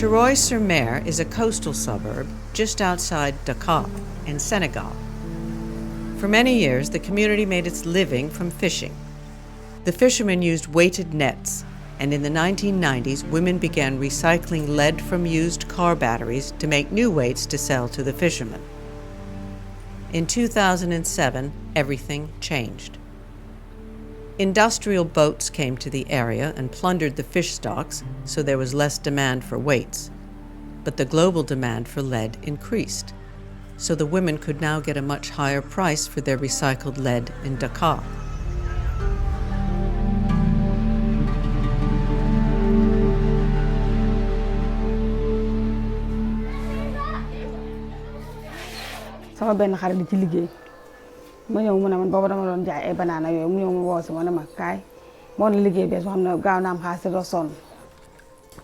Thiaroye-sur-Mer is a coastal suburb just outside Dakar in Senegal. For many years, the community made its living from fishing. The fishermen used weighted nets, and in the 1990s, women began recycling lead from used car batteries to make new weights to sell to the fishermen. In 2007, everything changed. Industrial boats came to the area and plundered the fish stocks, so there was less demand for weights. But the global demand for lead increased, so the women could now get a much higher price for their recycled lead in Dakar. Sama benn xarit di ci liggéey ma ñëw mu ne man booba dama doon jaay ay banana yooyu mu ñëw mu woo si ma ne ma kaay moo ne liggéey bees boo xam ne gaaw na am xaalis te doo sonn.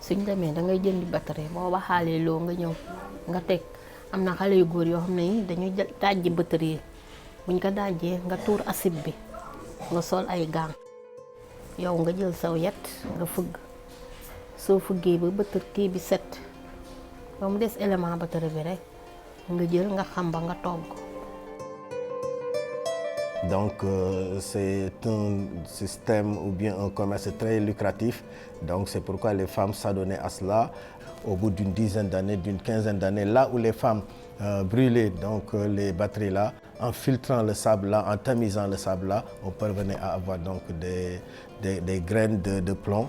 suñ demee da ngay jëndi batterie boo waxaalee loo nga ñëw nga teg am na xale yu góor yoo xam ne dañuy dajji batterie buñ ko dajjee nga tuur acide bi nga sol ay gants yow nga jël saw yet nga fëgg soo fëggee ba batterie bi set ba mu des élément batterie bi rek nga jël nga xam ba nga togg. Donc c'est un système ou bien un commerce très lucratif. Donc c'est pourquoi les femmes s'adonnaient à cela. Au bout d'une dizaine d'années, d'une quinzaine d'années, là où les femmes brûlaient donc les batteries là, en filtrant le sable là, en tamisant le sable là, on parvenait à avoir donc des graines de plomb.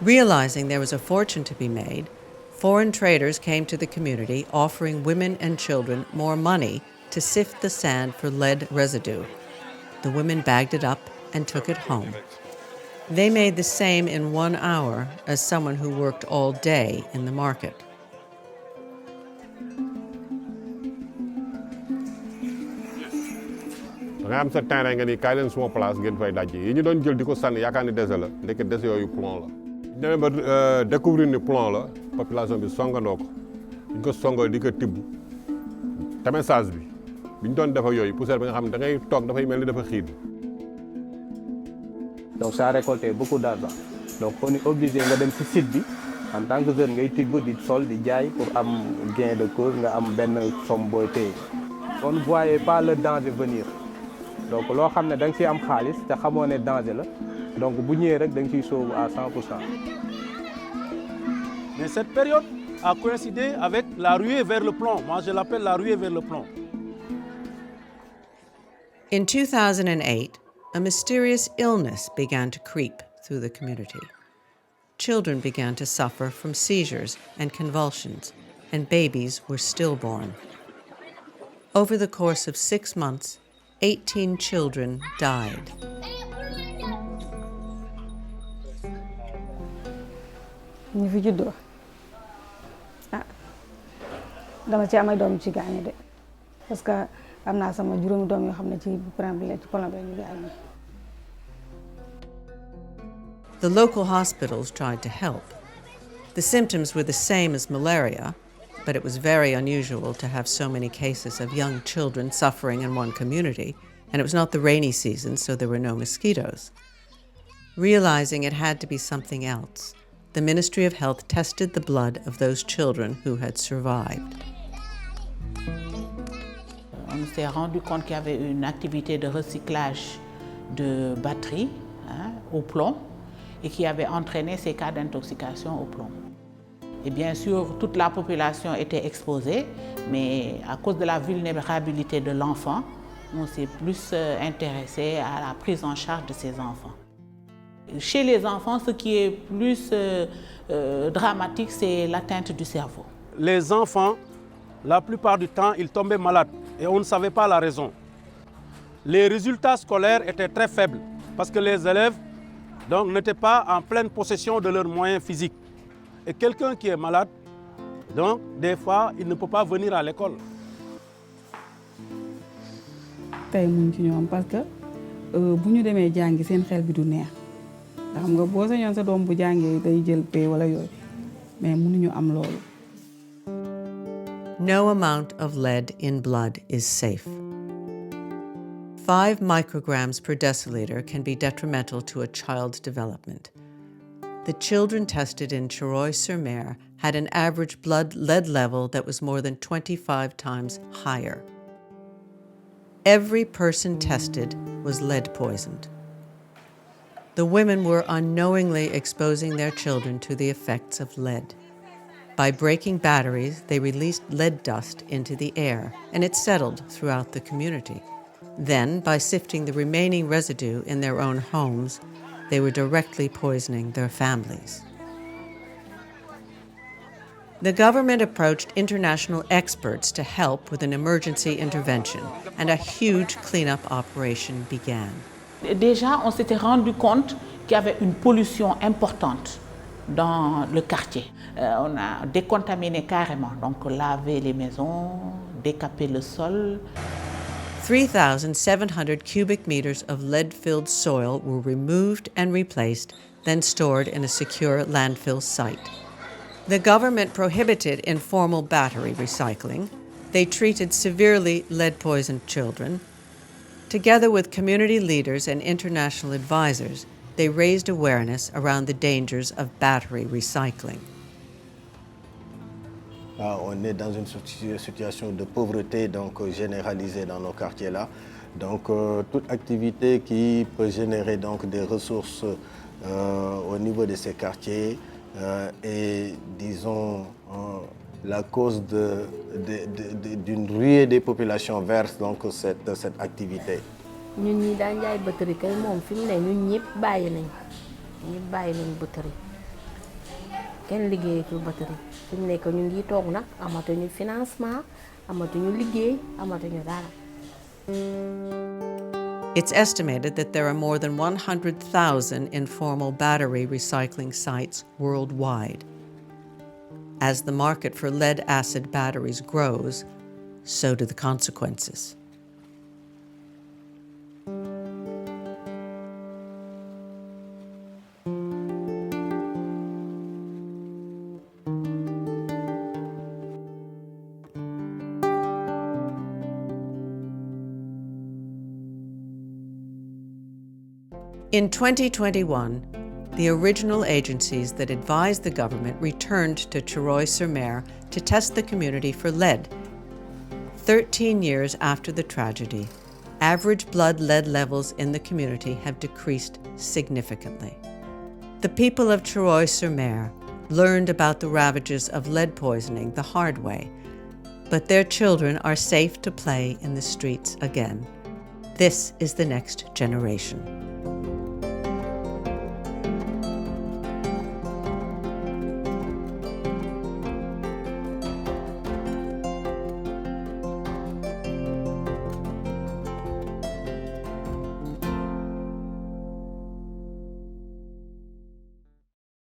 Realizing there was a fortune to be made, foreign traders came to the community offering women and children more money to sift the sand for lead residue. The women bagged it up and took it home. They made the same in 1 hour as someone who worked all day in the market. nga am sa terrain nga ni kaay leen suma place ngeen fay dajji yi ñu doon jël di ko sànni yaakaar ni dese la ndeke dese yooyu plomb la. ñu demee ba découvrir ni plomb la population bi songandoo ko ñu ko songoo di ko tibb te message bi ñu doon def ak yooyu poussière bi nga xam ne da ngay toog dafay mel ni dafa xiid. Donc ça a récolté beaucoup d'argent. Donc on est obligé nga dem ci site bi en tant que jeune ngay tibb di sol di jaay pour am gain de cause nga am benn somme booy téye. On ne voyait pas le danger venir. Donc loo xam ne da nga ciy am xaalis te xamoo ne danger la donc bu ñëwee rek da nga ciy sóobu à 100%. Mais cette période a coïncidé avec la ruée vers le plomb. Moi, je l'appelle la ruée vers le plomb. In 2008, a mysterious illness began to creep through the community. Children began to suffer from seizures and convulsions, and babies were stillborn. Over the course of 6 months, 18 children died. ñu fi juddoo dama ci am ay doom ci gaañu de parce que am naa sama juróomi doom yoo xam ne ci problème ci colon bi ñu gaañu. The local hospitals tried to help. The symptoms were the same as malaria, but it was very unusual to have so many cases of young children suffering in one community, and it was not the rainy season, so there were no mosquitoes. Realizing it had to be something else, the Ministry of Health tested the blood of those children who had survived. On s'est rendu compte qu'il y avait une activité de recyclage de batteries au plomb et qui avait entraîné ces cas d'intoxication au plomb. Et bien sûr, toute la population était exposée, mais à cause de la vulnérabilité de l'enfant, on s'est plus intéressé à la prise en charge de ces enfants. Chez les enfants, ce qui est plus dramatique, c'est l'atteinte du cerveau. Les enfants, la plupart du temps, ils tombaient malades et on ne savait pas la raison. Les résultats scolaires étaient très faibles parce que les élèves donc, n'étaient pas en pleine possession de leurs moyens physiques. Et quelqu'un qui est malade, donc des fois, il ne peut pas venir à l'école. tey muñ ci ñoom parce que bu ñu demee jàngi seen xel bi du neex ndax xam nga boo sañoon sa doom bu jàngee day jël paie wala yooyu mais mënuñu am loolu. No amount of lead in blood is safe. 5 micrograms per deciliter can be detrimental to a child's development. the children tested in Thiaroye-sur-Mer had an average blood lead level that was more than 25 times higher. Every person tested was lead poisoned. The women were unknowingly exposing their children to the effects of lead. By breaking batteries, they released lead dust into the air, and it settled throughout the community. Then, by sifting the remaining residue in their own homes, they were directly poisoning their families. The government approached international experts to help with an emergency intervention, and a huge cleanup operation began. Déjà, on s'était rendu compte qu'il y avait une pollution importante dans le quartier. On a décontaminé carrément, donc lavé les maisons, décapé le sol. 3,700 cubic meters of lead-filled soil were removed and replaced, then stored in a secure landfill site. The government prohibited informal battery recycling. They treated severely lead-poisoned children. Together with community leaders and international advisors, they raised awareness around the dangers of battery recycling. On est dans une situation de pauvreté donc généralisée dans nos quartiers là. Donc toute activité qui peut générer donc des ressources au niveau de ces quartiers est, disons, la cause d'une ruée des populations vers donc cette activité. ñun ñi daan jaay batterie kay moom fi mu ne ñun ñëpp bàyyi nañ batterie kenn liggéeyatul batterie fi mu nekk ñu ngi toog nag amatuñu financement amatuñu liggéey amatuñu dara. It's estimated that there are more than 100,000 informal battery recycling sites worldwide. As the market for lead-acid batteries grows, so do the consequences. In 2021, the original agencies that advised the government returned to Thiaroye-sur-Mer to test the community for lead. 13 years after the tragedy, average blood lead levels in the community have decreased significantly. The people of Thiaroye-sur-Mer learned about the ravages of lead poisoning the hard way, but their children are safe to play in the streets again. This is the next generation.